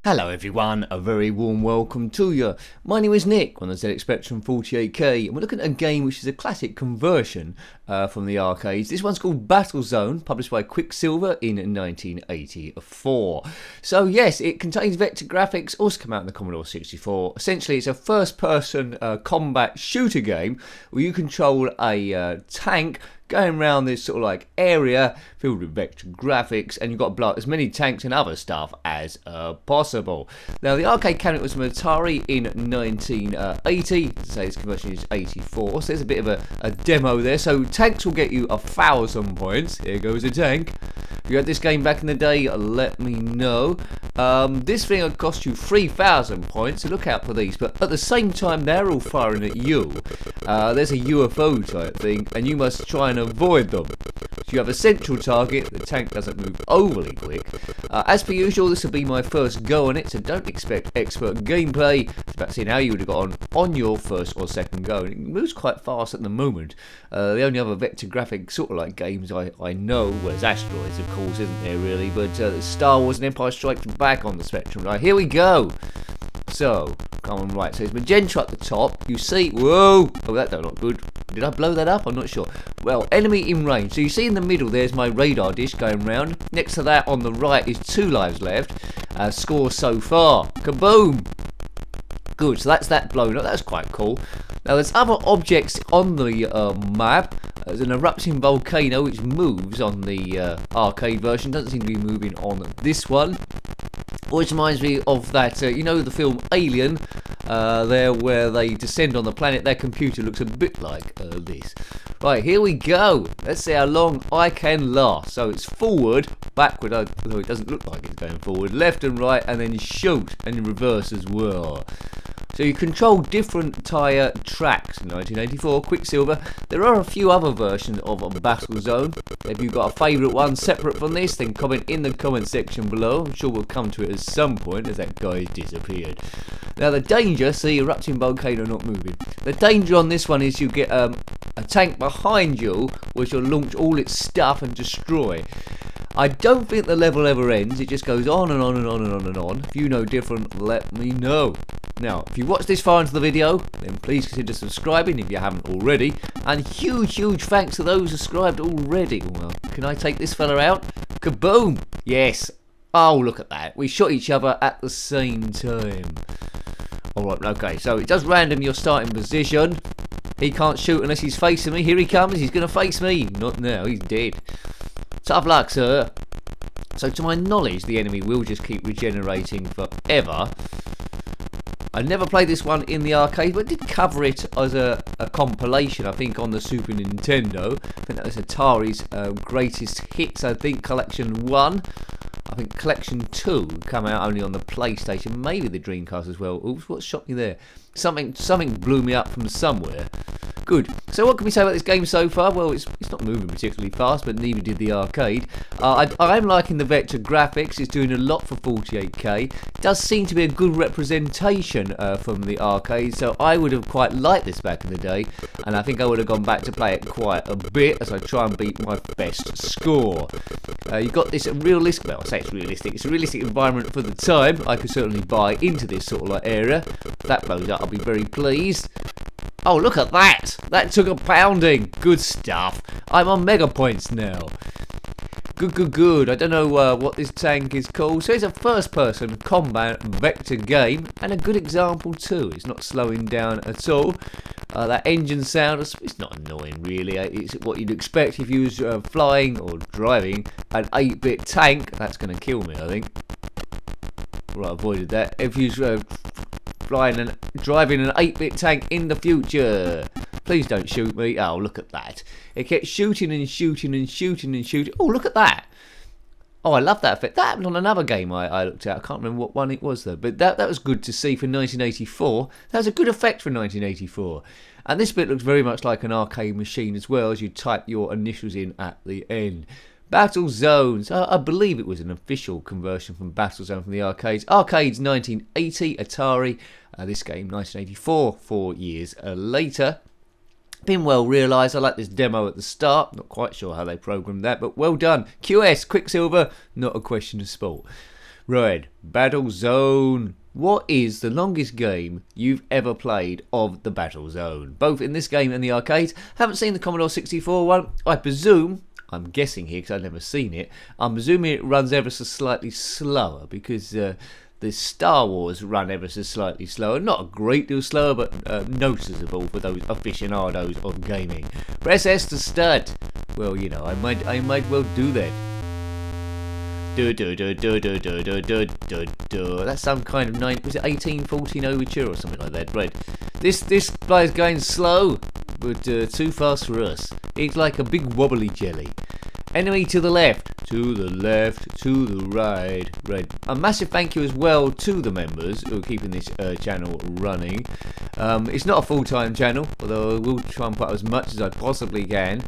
Hello everyone, a very warm welcome to you. My name is Nick on the zxspectrum 48K and we're looking at a game which is a classic conversion from the arcades. This one's called Battlezone, published by Quicksilva in 1984. So yes, it contains vector graphics, also come out in the Commodore 64. Essentially it's a first person combat shooter game where you control a tank going around this sort of like area filled with vector graphics, and you've got to blow up as many tanks and other stuff as possible. Now the arcade cabinet was from ATARI in 1980, to say this conversion is 84, so there's a bit of a demo there. So tanks will get you 1,000 points. Here goes a tank. If you had this game back in the day, let me know. This thing will cost you 3,000 points, so look out for these, but at the same time they're all firing at you. There's a UFO type thing and you must try and avoid them. So you have a central target, the tank doesn't move overly quick. As per usual, this will be my first go on it, so don't expect expert gameplay. It's about seeing how you would have got on your first or second go. And it moves quite fast at the moment. The only other vector graphic sort of like games I know, well, there's Asteroids of course, isn't there really, but Star Wars and Empire Strikes Back on the spectrum. Right, here we go. So, come on, right, so it's magenta at the top, you see, whoa, oh that don't look good, did I blow that up, I'm not sure. Well, enemy in range, so you see in the middle there's my radar dish going round, next to that on the right is 2 lives left, score so far, kaboom, good, so that's that blown up, that's quite cool. Now there's other objects on the map. There's an erupting volcano which moves on the arcade version, doesn't seem to be moving on this one. Which reminds me of that, you know the film Alien, there where they descend on the planet, their computer looks a bit like this. Right, here we go. Let's see how long I can last. So it's forward, backward, although it doesn't look like it's going forward, left and right, and then shoot, and in reverse as well. So you control different tyre tracks. In 1984, Quicksilva. There are a few other versions of Battlezone. If you've got a favourite one separate from this, then comment in the comment section below. I'm sure we'll come to it at some point as that guy disappeared. Now the danger, see, erupting volcano not moving. The danger on this one is you get a tank behind you which will launch all its stuff and destroy. I don't think the level ever ends, it just goes on and on and on and on and on. If you know different, let me know. Now, if you watched this far into the video, then please consider subscribing if you haven't already. And huge thanks to those subscribed already. Well, can I take this fella out? Kaboom! Yes. Oh, look at that. We shot each other at the same time. Alright, okay, so it does random your starting position. He can't shoot unless he's facing me. Here he comes, he's going to face me. Not now, he's dead. Tough luck, sir. So to my knowledge, the enemy will just keep regenerating forever. I never played this one in the arcade, but did cover it as a compilation, I think, on the Super Nintendo. I think that was Atari's greatest hits, I think, Collection 1. I think Collection 2 come out only on the PlayStation, maybe the Dreamcast as well. Oops, what shot me there? Something blew me up from somewhere. Good. So what can we say about this game so far? Well, it's not moving particularly fast, but neither did the arcade. I'm liking the vector graphics. It's doing a lot for 48K. It does seem to be a good representation from the arcade, so I would have quite liked this back in the day, and I think I would have gone back to play it quite a bit as I try and beat my best score. You've got this realistic, well, I say it's realistic. It's a realistic environment for the time. I could certainly buy into this sort of like area. If that blows up, I'll be very pleased. Oh, look at that! That took a pounding. Good stuff. I'm on mega points now. Good. I don't know what this tank is called. So it's a first-person combat vector game, and a good example too. It's not slowing down at all. That engine sound, it's not annoying really. It's what you'd expect if you was flying or driving an 8-bit tank. That's going to kill me, I think. Right, avoided that. If you was driving an 8-bit tank in the future. Please don't shoot me. Oh, look at that. It kept shooting and shooting and shooting and shooting. Oh, look at that. Oh, I love that effect. That happened on another game I looked at. I can't remember what one it was though. But that was good to see for 1984. That was a good effect for 1984. And this bit looks very much like an arcade machine as well, as you type your initials in at the end. Battlezone. I believe it was an official conversion from Battlezone from the arcades. Arcades 1980, Atari. This game 1984, 4 years later. Been well realised. I like this demo at the start. Not quite sure how they programmed that, but well done. QS, Quicksilva, not a question of sport. Right, Battlezone. What is the longest game you've ever played of the Battlezone? Both in this game and the arcade. Haven't seen the Commodore 64 one. I presume, I'm guessing here because I've never seen it, I'm presuming it runs ever so slightly slower because the Star Wars run ever so slightly slower. Not a great deal slower, but noticeable for those aficionados of gaming. Press S to start. Well, you know, I might well do that. That's some kind of was it 1814 overture or something like that, right? This player's going slow, but too fast for us. It's like a big wobbly jelly. Enemy to the left, to the left, to the right. Right. A massive thank you as well to the members who are keeping this channel running. It's not a full-time channel, although I will try and put as much as I possibly can.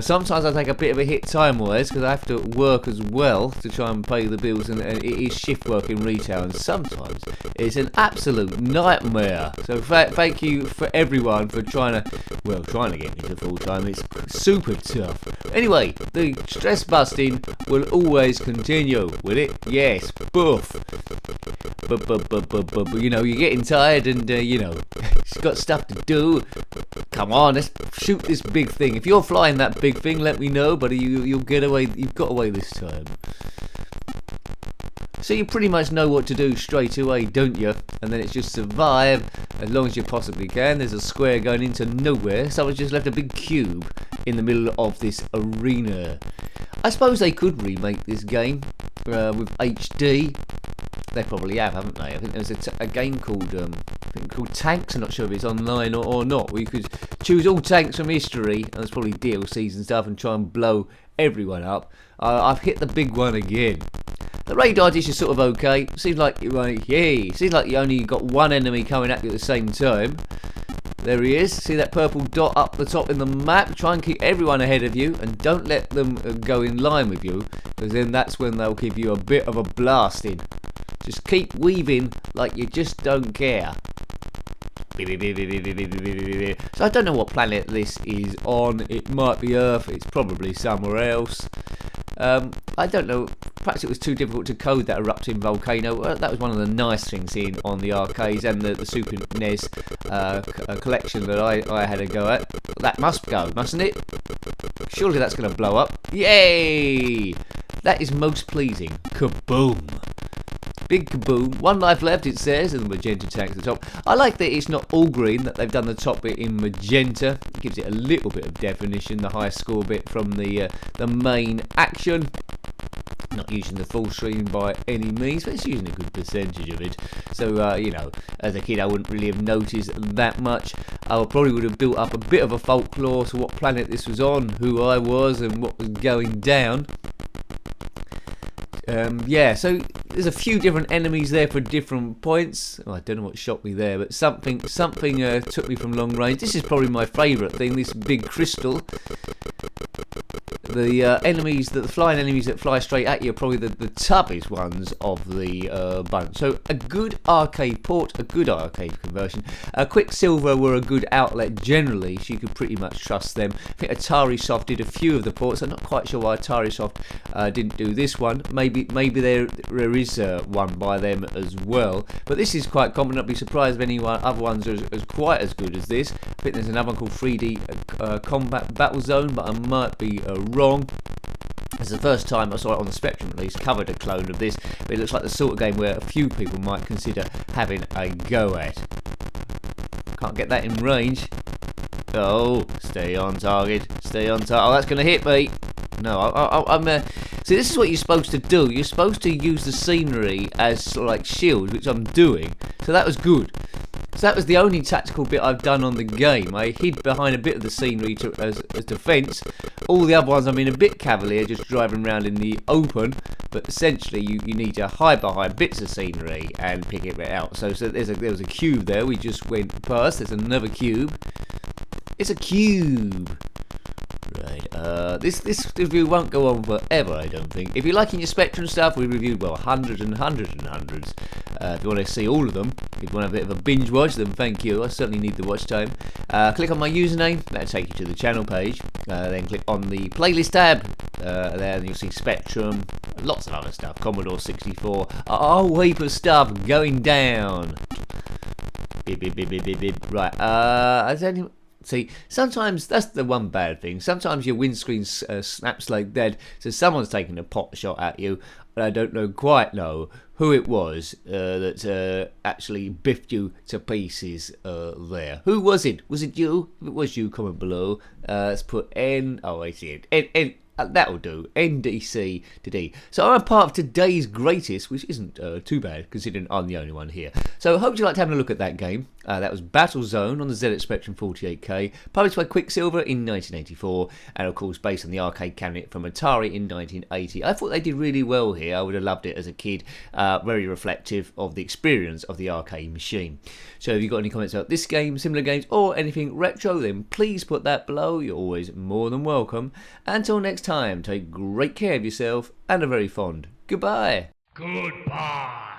Sometimes I take a bit of a hit time-wise because I have to work as well to try and pay the bills, and it is shift work in retail, and sometimes it's an absolute nightmare. So thank you for everyone for trying to get me to full-time. It's super tough. Anyway, the stress busting will always continue, will it? Yes, boof. But you know, you're getting tired and you know, it's got stuff to do. Come on, let's shoot this big thing. If you're flying that big thing, let me know, but you'll get away. You've got away this time. So you pretty much know what to do straight away, don't you? And then it's just survive as long as you possibly can. There's a square going into nowhere. Someone's just left a big cube in the middle of this arena. I suppose they could remake this game with HD. They probably have, haven't they? I think there's a game called Tanks. I'm not sure if it's online or not, where you could choose all tanks from history, and there's probably DLCs and stuff, and try and blow everyone up. I've hit the big one again. The radar dish is sort of okay. Seems like you only got one enemy coming at you at the same time. There he is. See that purple dot up the top in the map? Try and keep everyone ahead of you, and don't let them go in line with you, because then that's when they'll give you a bit of a blasting. Just keep weaving like you just don't care. So I don't know what planet this is on. It might be Earth. It's probably somewhere else. I don't know. Perhaps it was too difficult to code that erupting volcano. That was one of the nice things seen on the arcades and the Super NES collection that I had a go at. That must go, mustn't it? Surely that's going to blow up. Yay! That is most pleasing. Kaboom! Big kaboom. One life left, it says, and the magenta tank at the top. I like that it's not all green, that they've done the top bit in magenta. It gives it a little bit of definition, the high score bit from the main action. Not using the full screen by any means, but it's using a good percentage of it. So, you know, as a kid I wouldn't really have noticed that much. I probably would have built up a bit of a folklore to what planet this was on, who I was, and what was going down. Yeah, so there's a few different enemies there for different points. Oh, I don't know what shot me there, but something took me from long range. This is probably my favourite thing, this big crystal. The flying enemies that fly straight at you are probably the tubbiest ones of the bunch. So a good arcade port, a good arcade conversion. Quicksilva were a good outlet generally, so you could pretty much trust them. I think ATARI Soft did a few of the ports. I'm not quite sure why ATARI Soft didn't do this one. Maybe there is one by them as well. But this is quite common. I'd be surprised if any other ones are quite as good as this. I think there's another one called 3D Combat Battlezone, but I might be wrong. It's the first time I saw it on the Spectrum, at least, covered a clone of this, but it looks like the sort of game where a few people might consider having a go at. Can't get that in range. Oh, stay on target, stay on target. Oh, that's going to hit me. No, I'm see, this is what you're supposed to do. You're supposed to use the scenery as like shield, which I'm doing. So that was good. So that was the only tactical bit I've done on the game. I hid behind a bit of the scenery as defence. All the other ones I'm in a bit cavalier, just driving around in the open. But essentially you need to hide behind bits of scenery and pick it out. So there was a cube there we just went past. There's another cube. It's a cube. Right, this review won't go on forever, I don't think. If you're liking your Spectrum stuff, we reviewed, well, hundreds and hundreds and hundreds. If you want to see all of them, if you want a bit of a binge watch, then thank you. I certainly need the watch time. Click on my username, that'll take you to the channel page. Then click on the playlist tab. There you'll see Spectrum, lots of other stuff. Commodore 64, a whole heap of stuff going down. Beep, beep, beep, beep, beep, beep. Right, see, sometimes that's the one bad thing. Sometimes your windscreen snaps like that, so someone's taking a pot shot at you, and I don't quite know who it was that actually biffed you to pieces there. Who was it? Was it you? If it was you, comment below. Let's put N. Oh, I see it. That'll do. NDC to D. So I'm a part of today's greatest, which isn't too bad considering I'm the only one here. So hope you liked having a look at that game. That was Battlezone on the ZX Spectrum 48K, published by Quicksilva in 1984, and of course based on the arcade cabinet from Atari in 1980. I thought they did really well here. I would have loved it as a kid. Very reflective of the experience of the arcade machine. So if you've got any comments about this game, similar games, or anything retro, then please put that below. You're always more than welcome. Until next time, take great care of yourself and a very fond goodbye. Goodbye.